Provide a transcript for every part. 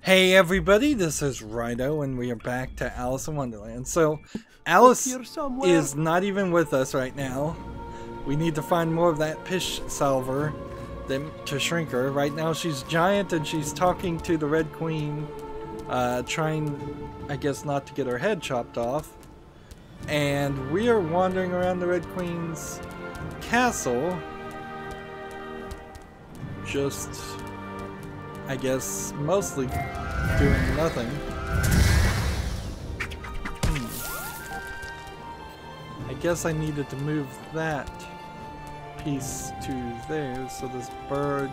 Hey everybody, this is Rydo and we are back to Alice in Wonderland. So, Alice is not even with us right now. We need to find more of that pish salver to shrink her. Right now she's giant and she's talking to the Red Queen, trying, I guess, not to get her head chopped off. And we are wandering around the Red Queen's castle, just, I guess, mostly doing nothing. I guess I needed to move that piece to there so this bird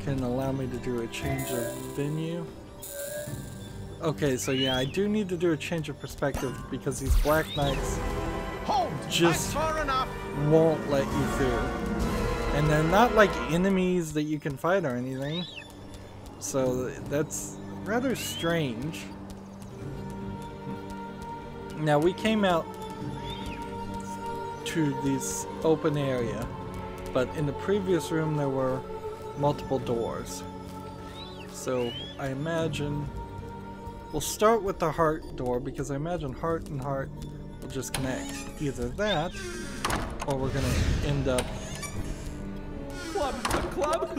can allow me to do a change of venue. Okay, so yeah, I do need to do a change of perspective because these Black Knights just won't let you through. And they're not like enemies that you can fight or anything. So that's rather strange. Now we came out to this open area, but in the previous room there were multiple doors. So I imagine we'll start with the heart door because I imagine heart and heart will just connect. Either that, or we're gonna end up club to club,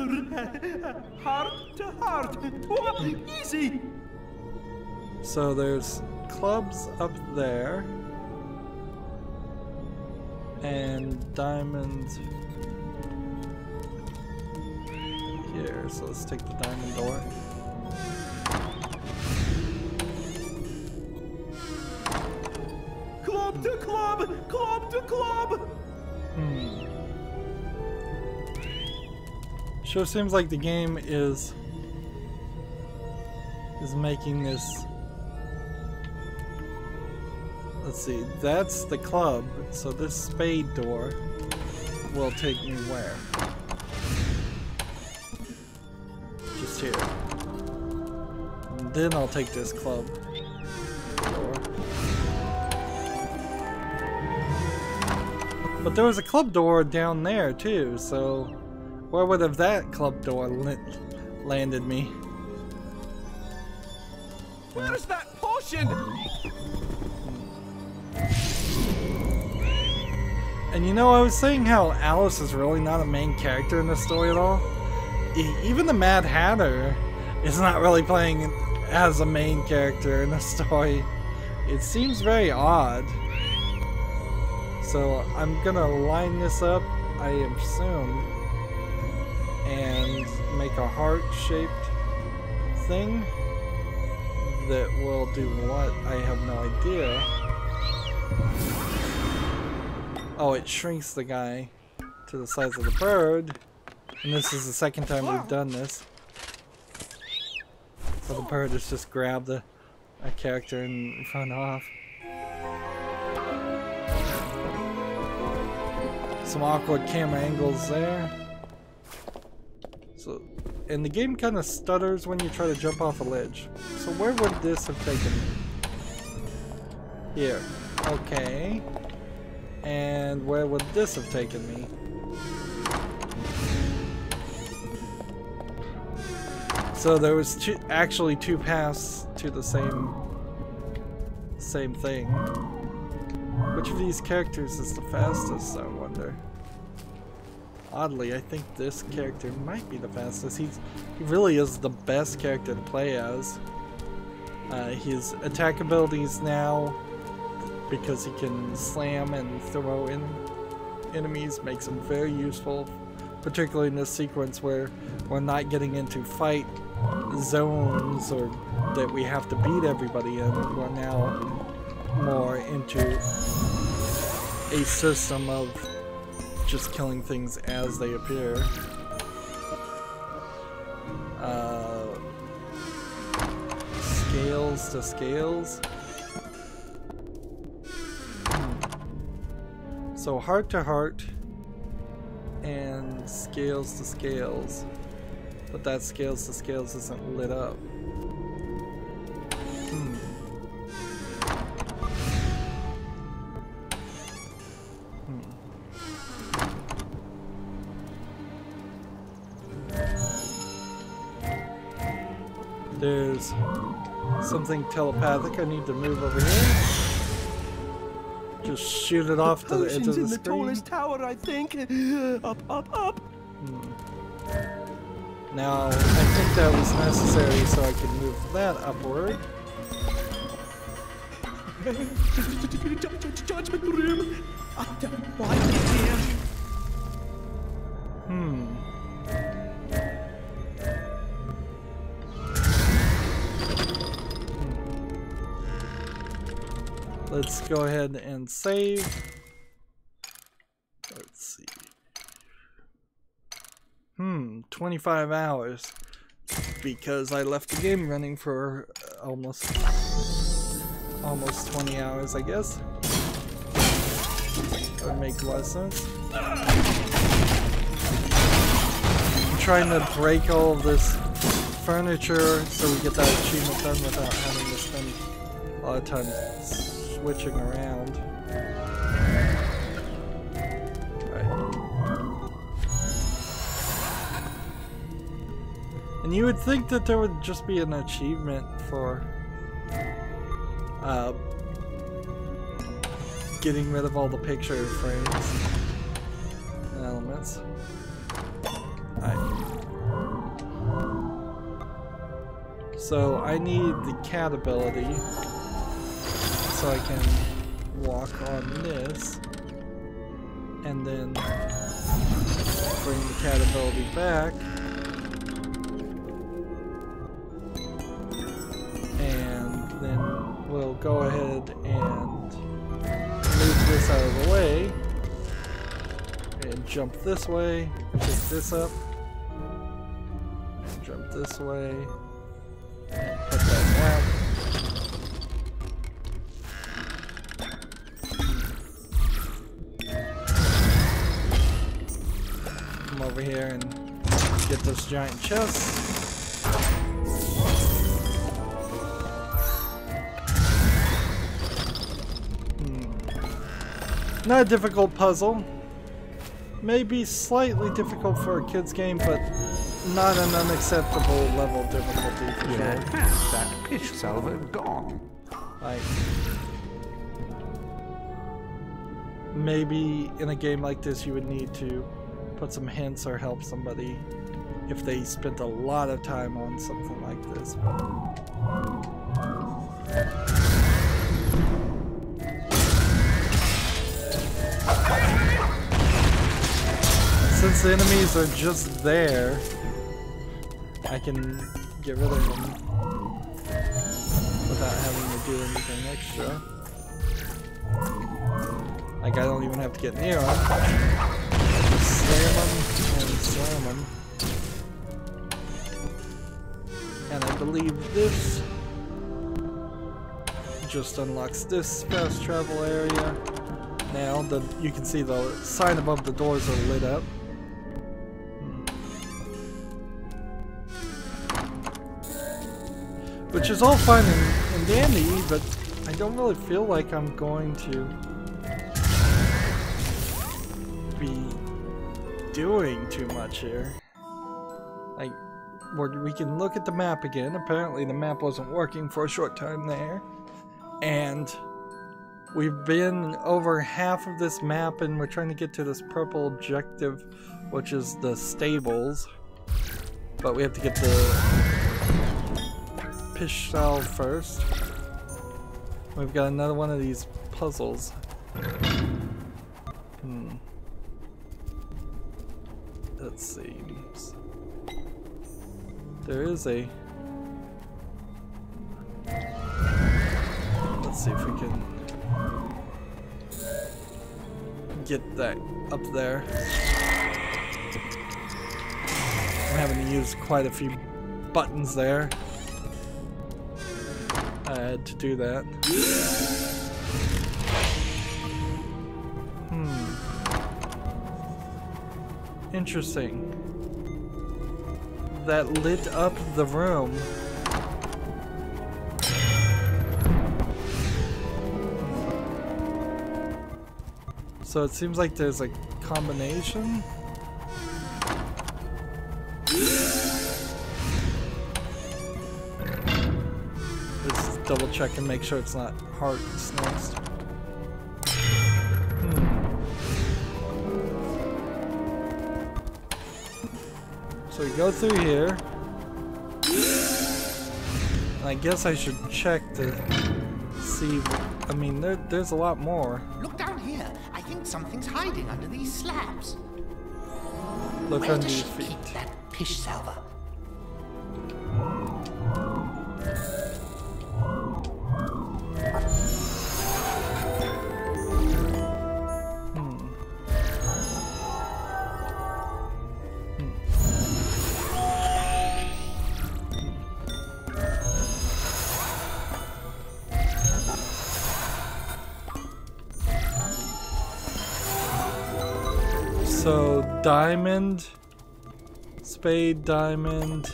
heart to heart. Oh, easy. So there's clubs up there and diamonds here. So let's take the diamond door. Club to club, club to club. Sure seems like the game is making this. Let's see, that's the club, so this spade door will take me where? Just here. And then I'll take this club door. But there was a club door down there too, so where would have that club door landed me? Where's that potion? And you know, I was saying how Alice is really not a main character in this story at all. Even the Mad Hatter is not really playing as a main character in the story. It seems very odd. So I'm gonna line this up, I assume, and make a heart-shaped thing that will do what? I have no idea. Oh, it shrinks the guy to the size of the bird, and this is the second time we've done this. So the bird has just grabbed a character and run off. Some awkward camera angles there. So, and the game kind of stutters when you try to jump off a ledge. So where would this have taken me? Here. Okay. And where would this have taken me? So there was actually two paths to the same thing. Which of these characters is the fastest, I wonder? Oddly, I think this character might be the fastest. He really is the best character to play as. His attack abilities now, because he can slam and throw in enemies, makes him very useful, particularly in this sequence where we're not getting into fight zones or that we have to beat everybody in. We're now more into a system of just killing things as they appear. Scales to scales. So heart to heart and scales to scales, but that scales to scales isn't lit up. There's something telepathic I need to move over here. Just shoot it off to the edge of the in the screen. tallest tower, I think. Up, up, up. Now, I think that was necessary so I can move that upward. Judgment room. I don't like it here. Let's go ahead and save. Let's see. 25 hours. Because I left the game running for almost 20 hours, I guess. That would make a lot of sense. I'm trying to break all of this furniture so we get that achievement done without having to spend a lot of time switching around. And you would think that there would just be an achievement for getting rid of all the picture frames and elements. So I need the cat ability so I can walk on this and then bring the cat ability back. And then we'll go ahead and move this out of the way and jump this way, pick this up, and jump this way, and put that back. Come over here and get this giant chest. Not a difficult puzzle. Maybe slightly difficult for a kid's game, but not an unacceptable level of difficulty for sure. Has that pitch salver gone? Like, maybe in a game like this you would need to put some hints or help somebody if they spent a lot of time on something like this. Since the enemies are just there, I can get rid of them without having to do anything extra. Like, I don't even have to get near them. Just slam them and slam them. And I believe this just unlocks this fast travel area. Now, you can see the sign above the doors are lit up. Which is all fine and dandy, but I don't really feel like I'm going to be doing too much here. Like, we can look at the map again. Apparently the map wasn't working for a short time there. And we've been over half of this map and we're trying to get to this purple objective, which is the stables. But we have to get the fish salve first. We've got another one of these puzzles. Let's see. There is a... Let's see if we can get that up there. I'm having to use quite a few buttons there. I had to do that. Interesting. That lit up the room. So it seems like there's a combination. double check and make sure it's not hearts next. So we go through here. I guess I should check to see. I mean, there's a lot more. Look down here. I think something's hiding under these slabs. Look Where under does your she feet. keep that pish salver? So, diamond, spade, diamond.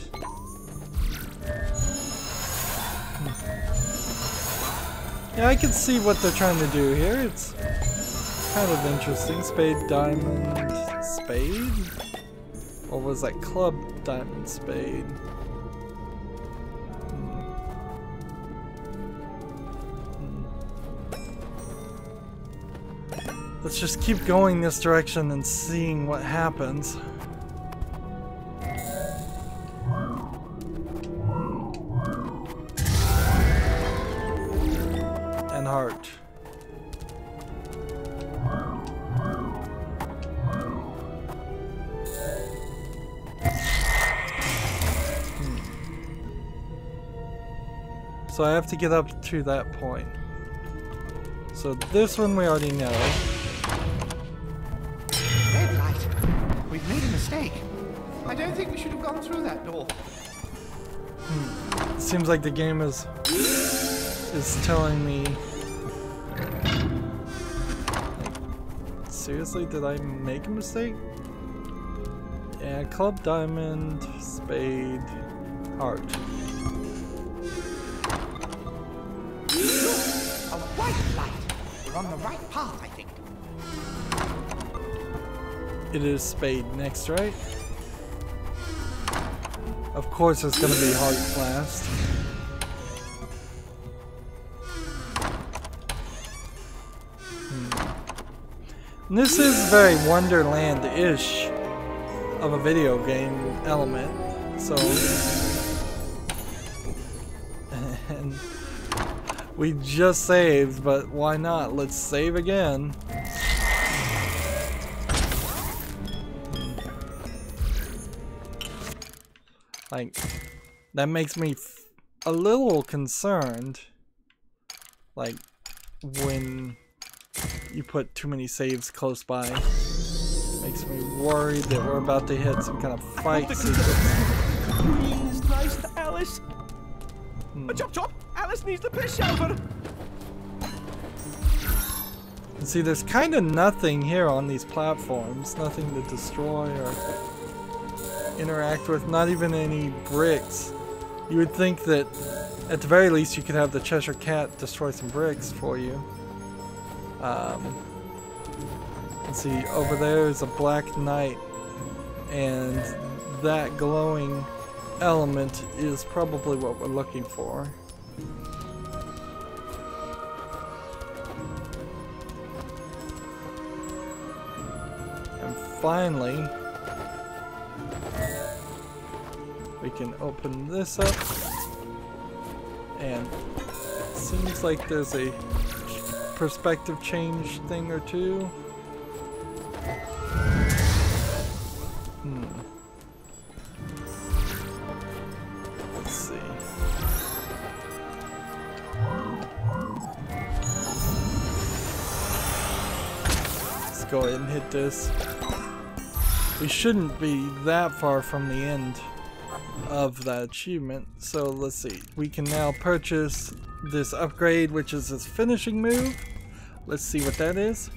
Yeah, I can see what they're trying to do here. It's kind of interesting. Spade, diamond, spade? Or was that club, diamond, spade? Let's just keep going this direction and seeing what happens. And heart. So I have to get up to that point. So this one we already know. Red light. We've made a mistake. I don't think we should have gone through that door. Seems like the game is telling me. Like, seriously, did I make a mistake? Yeah, club, diamond, spade, heart. A white light. We're on the right path, I think. It is spade next, right? Of course it's gonna be heart last. And this is very Wonderland-ish of a video game element, so... And we just saved, but why not? Let's save again. Like, that makes me a little concerned, like, when you put too many saves close by. Makes me worried that we're about to hit some kind of fight sequence. Please, nice to Alice. Chop chop! Alice needs the pish salver. And see, there's kind of nothing here on these platforms. Nothing to destroy or interact with, not even any bricks. You would think that at the very least you could have the Cheshire Cat destroy some bricks for you. Let's see, over there is a black knight, and that glowing element is probably what we're looking for. And finally, we can open this up, and it seems like there's a perspective change thing or two. Let's see. Let's go ahead and hit this. We shouldn't be that far from the end of that achievement, so let's see. We can now purchase this upgrade, which is his finishing move. Let's see what that is.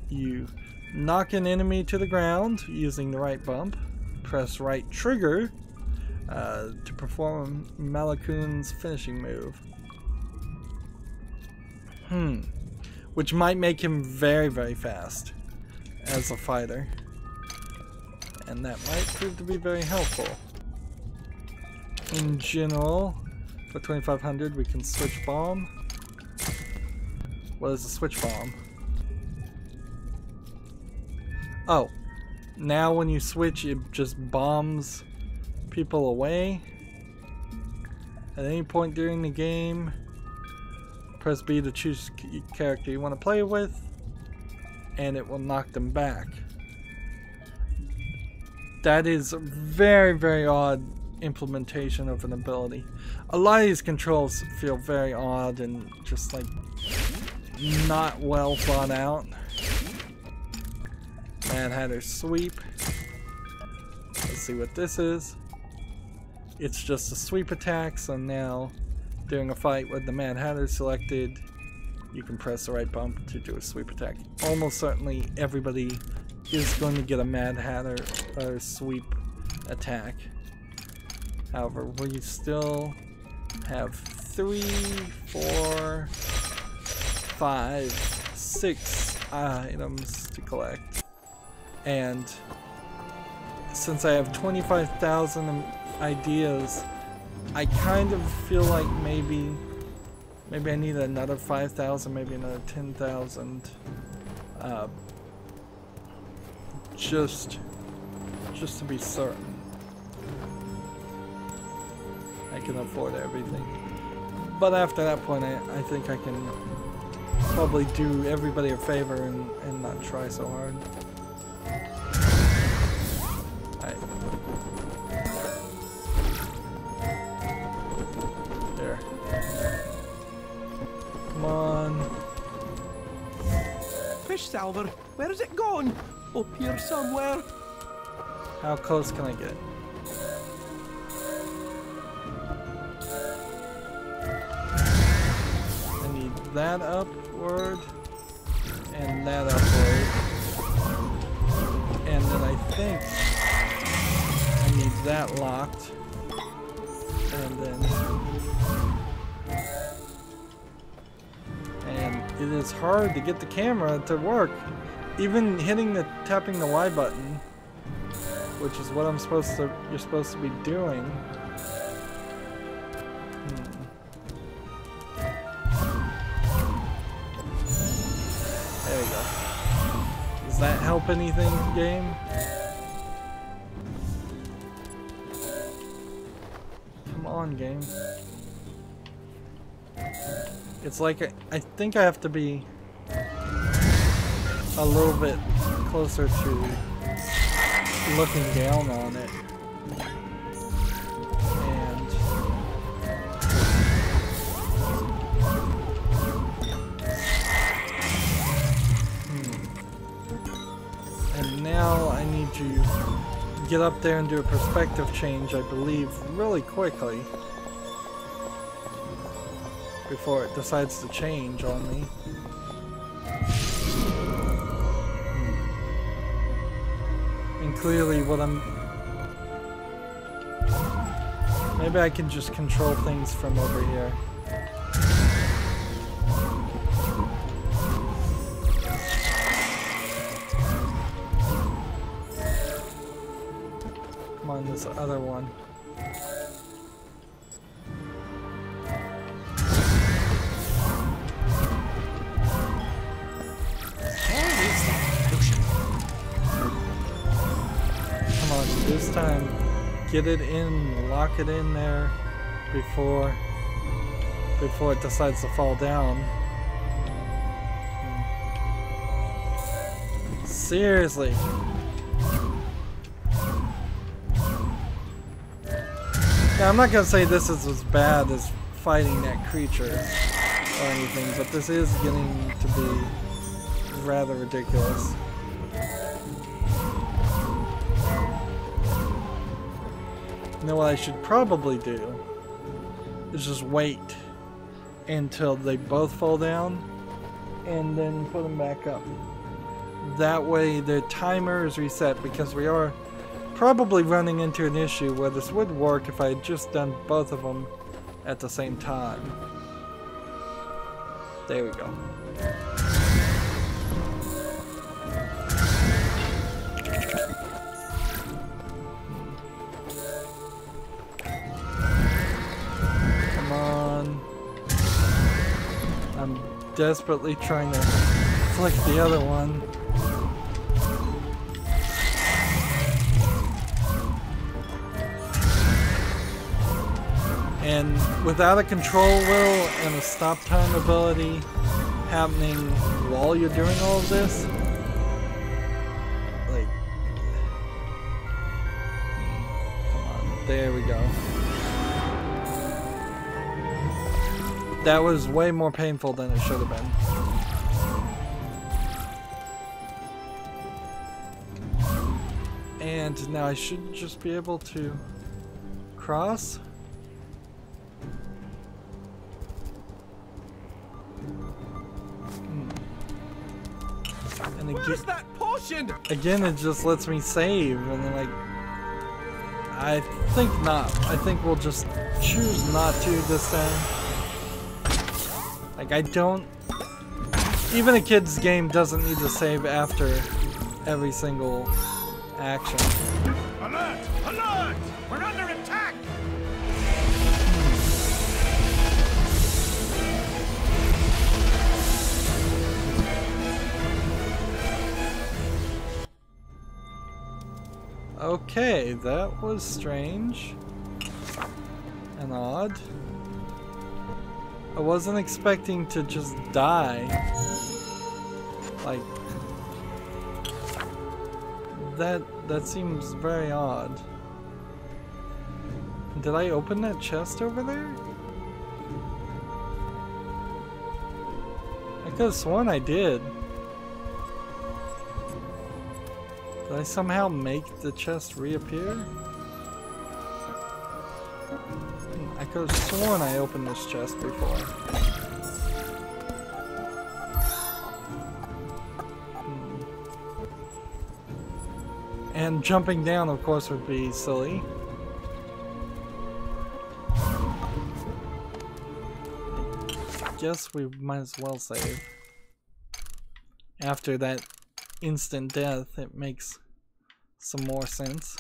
You knock an enemy to the ground using the right bump. Press right trigger to perform Malakun's finishing move. Which might make him very, very fast as a fighter. And that might prove to be very helpful. In general, For 2,500, we can switch bomb. What is a switch bomb? Oh, now when you switch, it just bombs people away. At any point during the game, press B to choose character you want to play with, and it will knock them back. That is a very, very odd implementation of an ability. A lot of these controls feel very odd and just like not well thought out. Mad Hatter sweep. Let's see what this is. It's just a sweep attack, so now during a fight with the Mad Hatter selected, you can press the right bump to do a sweep attack. Almost certainly everybody is going to get a Mad Hatter or sweep attack. However, we still have 3, 4, 5, 6 items to collect. And since I have 25,000 ideas, I kind of feel like maybe I need another 5,000, maybe another 10,000. Just to be certain I can afford everything. But after that point, I think I can probably do everybody a favor and not try so hard. Alright. There. Come on. Fish salver, where is it gone? Up here somewhere. How close can I get? I need that upward and that upward. And then I think I need that locked. And it is hard to get the camera to work. Even tapping the Y button, which is what you're supposed to be doing. There we go. Does that help anything, game? Come on, game. It's like I think I have to be a little bit closer to looking down on it. And now I need to get up there and do a perspective change, I believe, really quickly before it decides to change on me. And clearly what maybe I can just control things from over here. Come on, this other one. This time, get it in, lock it in there before it decides to fall down. Seriously. Now, I'm not gonna say this is as bad as fighting that creature or anything, but this is getting to be rather ridiculous. You know what I should probably do is just wait until they both fall down and then put them back up. That way the timer is reset, because we are probably running into an issue where this would work if I had just done both of them at the same time. There we go. Come on. I'm desperately trying to flick the other one. And without a control wheel and a stop time ability happening while you're doing all of this, like, come on, there we go. That was way more painful than it should have been. And now I should just be able to cross. And Where's that portion? again, it just lets me save, and then, like, I think not. I think we'll just choose not to this time. Like, I don't... Even a kid's game doesn't need to save after every single action. Alert! Alert! We're under attack! Okay, that was strange and odd. I wasn't expecting to just die. Like, that seems very odd. Did I open that chest over there? I could have sworn I did. Did I somehow make the chest reappear? I could have sworn I opened this chest before. And jumping down, of course, would be silly. I guess we might as well save. After that instant death, it makes some more sense.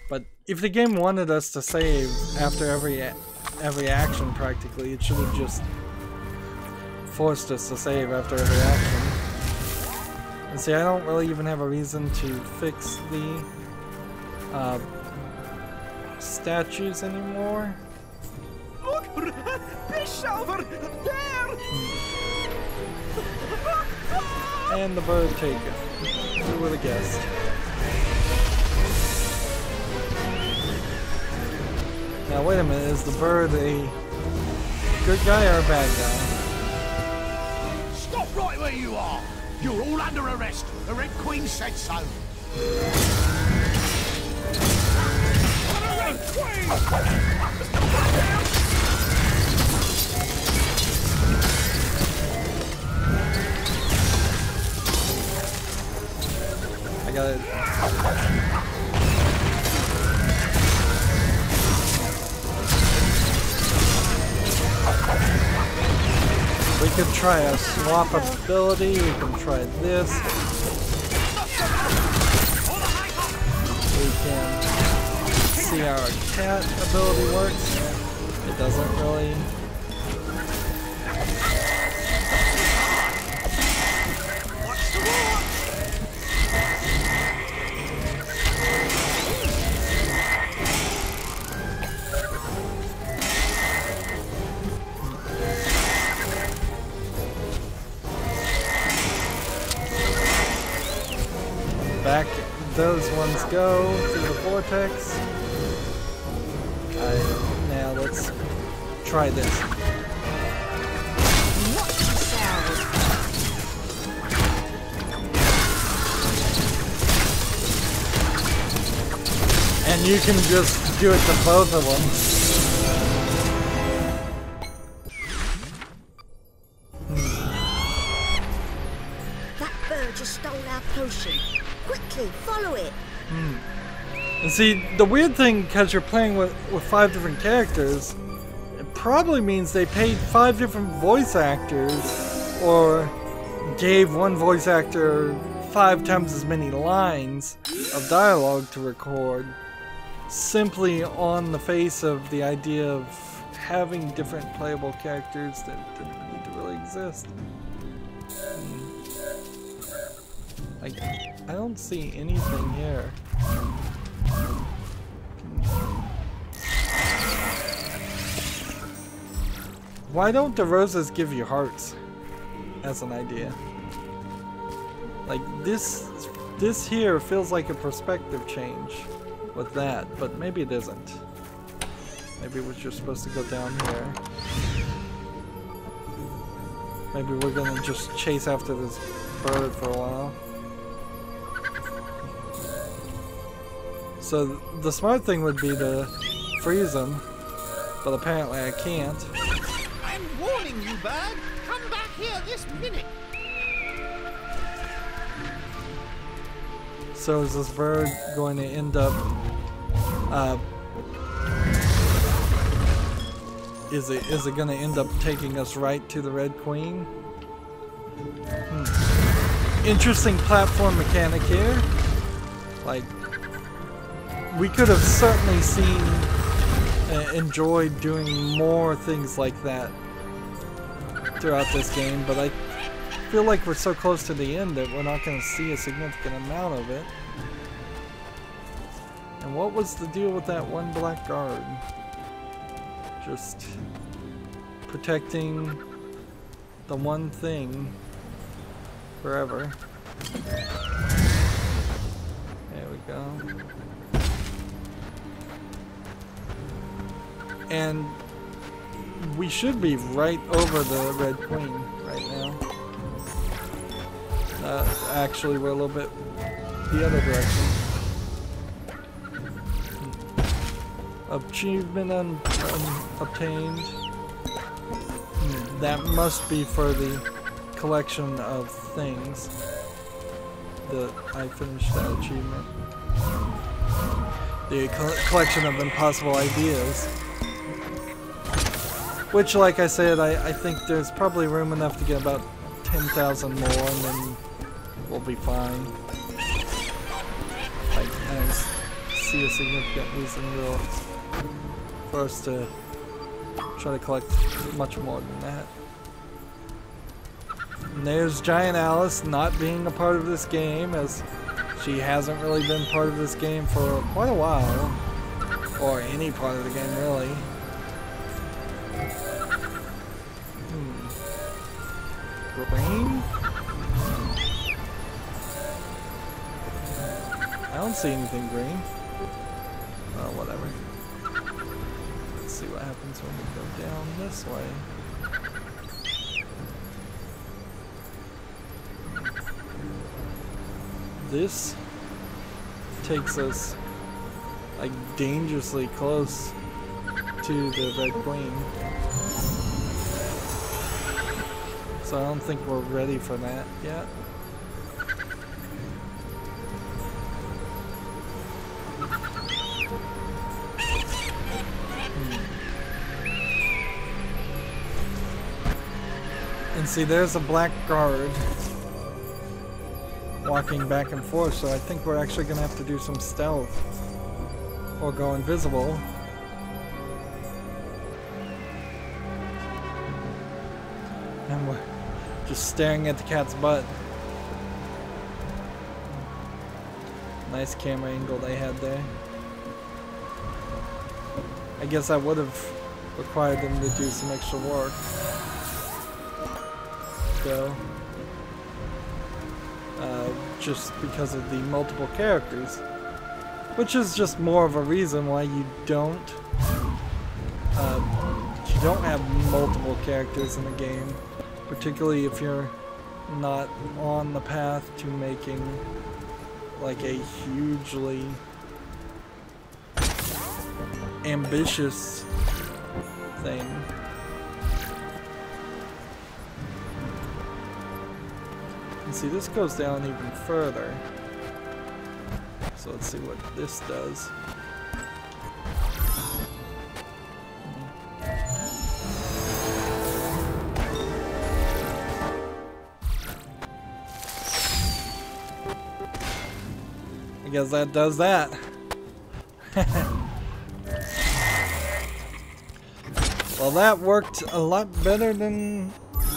But if the game wanted us to save after every action practically, it should have just forced us to save after every action. And see, I don't really even have a reason to fix the statues anymore. Look! Fish salver! There! And the bird taken. Who would have guessed? Now wait a minute, is the bird a good guy or a bad guy? Stop right where you are! You're all under arrest. The Red Queen said so. Red Queen! I got it. We could try a swap ability, we can try this. We can see how our cat ability works. It doesn't really. Back those ones go through the vortex. Now let's try this. And you can just do it to both of them. That bird just stole our potion. Quickly, follow it. And see, the weird thing, because you're playing with 5 different characters, it probably means they paid 5 different voice actors, or gave one voice actor 5 times as many lines of dialogue to record, simply on the face of the idea of having different playable characters that didn't need to really exist. I don't see anything here. Why don't the roses give you hearts? As an idea. Like this here feels like a perspective change with that, but maybe it isn't. Maybe we're just supposed to go down here. Maybe we're gonna just chase after this bird for a while. So the smart thing would be to freeze him, but apparently I can't. I'm warning you, bird. Come back here this minute. So is this bird going to end up is it going to end up taking us right to the Red Queen? Interesting platform mechanic here. Like, we could have certainly seen enjoyed doing more things like that throughout this game, but I feel like we're so close to the end that we're not going to see a significant amount of it. And what was the deal with that one black guard? Just protecting the one thing forever. There we go. And we should be right over the Red Queen right now. Actually, we're a little bit the other direction. Achievement obtained. That must be for the collection of things that I finished that achievement. The collection of impossible ideas. Which, like I said, I think there's probably room enough to get about 10,000 more, and then we'll be fine. I don't see a significant reason real for us to try to collect much more than that. And there's Giant Alice not being a part of this game, as she hasn't really been part of this game for quite a while, or any part of the game really. Green? I don't see anything green. Oh, whatever. Let's see what happens when we go down this way. This takes us like dangerously close to the Red Queen. So I don't think we're ready for that yet. And see, there's a black guard walking back and forth, so I think we're actually gonna have to do some stealth or go invisible. And we're just staring at the cat's butt. Nice camera angle they had there. I guess I would have required them to do some extra work, though. Just because of the multiple characters, which is just more of a reason why you don't have multiple characters in a game, particularly if you're not on the path to making like a hugely ambitious thing. And see, this goes down even further. So let's see what this does. I guess that does that. Well, that worked a lot better than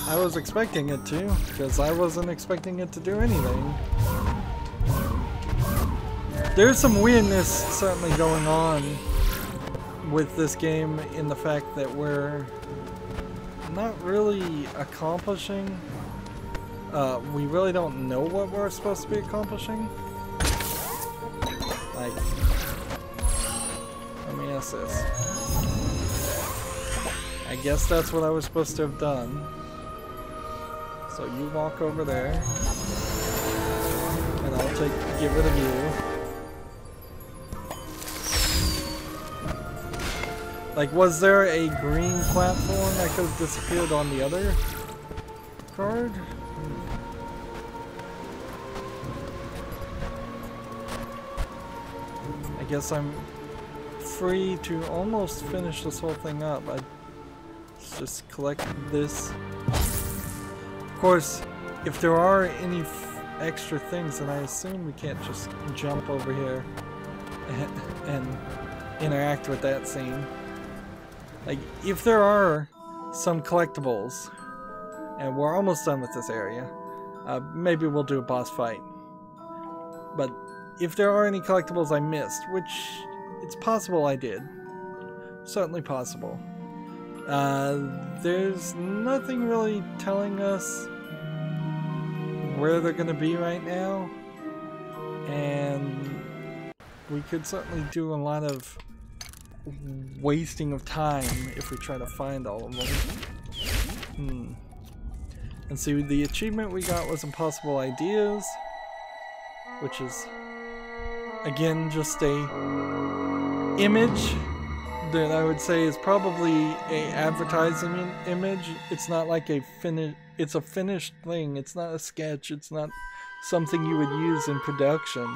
I was expecting it to, because I wasn't expecting it to do anything. There's some weirdness certainly going on with this game in the fact that we're not really accomplishing. We really don't know what we're supposed to be accomplishing. Like, let me ask this. I guess that's what I was supposed to have done. So you walk over there, and I'll get rid of you. Like, was there a green platform that could have disappeared on the other card? I guess I'm free to almost finish this whole thing up. I just collect this. Of course, if there are any extra things, then I assume we can't just jump over here and interact with that scene. Like, if there are some collectibles, and we're almost done with this area, maybe we'll do a boss fight. But if there are any collectibles I missed, which it's possible I did, certainly possible, there's nothing really telling us where they're going to be right now, and we could certainly do a lot of wasting of time if we try to find all of them. And see, the achievement we got was Impossible Ideas, which is again just a image that I would say is probably a advertising image. It's not like a it's a finished thing. It's not a sketch. It's not something you would use in production.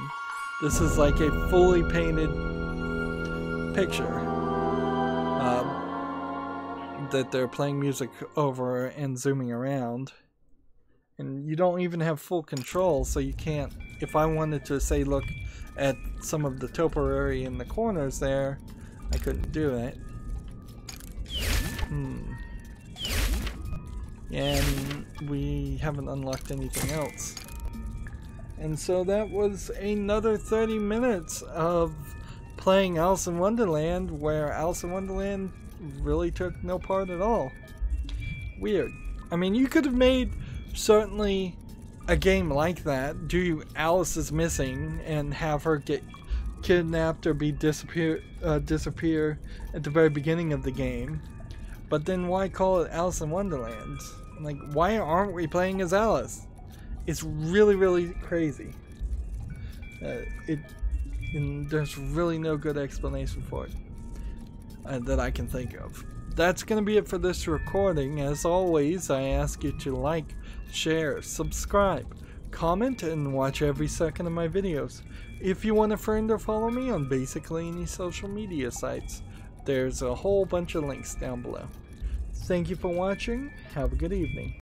This is like a fully painted picture that they're playing music over and zooming around, and you don't even have full control, so you can't. If I wanted to say look at some of the topiary in the corners there, I couldn't do it. And we haven't unlocked anything else, and so that was another 30 minutes of playing Alice in Wonderland, where Alice in Wonderland really took no part at all. Weird. I mean, you could have made certainly a game like that, do Alice is missing and have her get kidnapped or disappear at the very beginning of the game. But then why call it Alice in Wonderland? Like, why aren't we playing as Alice? It's really, really crazy. And there's really no good explanation for it that I can think of. That's going to be it for this recording. As always, I ask you to like, share, subscribe, comment, and watch every second of my videos. If you want a friend or follow me on basically any social media sites, there's a whole bunch of links down below. Thank you for watching. Have a good evening.